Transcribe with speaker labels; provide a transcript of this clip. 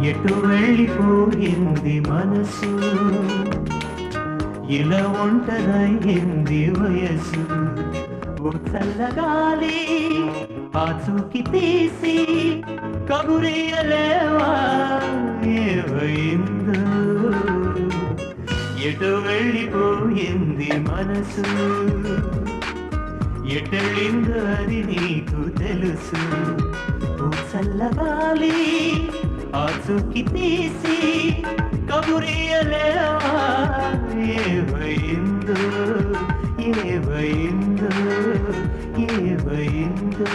Speaker 1: ఎటు వెళ్ళిపోయింది మనసు, ఇలా ఒంటరయింది వయసు. ఓ చల్లగాలి ఆచూకి తీసి కబురియలేవా ఏమైందో, ఎటు వెళ్ళిపోయింది మనసు, ఎటెళ్ళిందో అది నీకు తెలుసు. ఓ చల్లగాలి ఆచూకి తీసి కబురియలేవా ఏమైందో, ఏమైందో, ఏమైందో.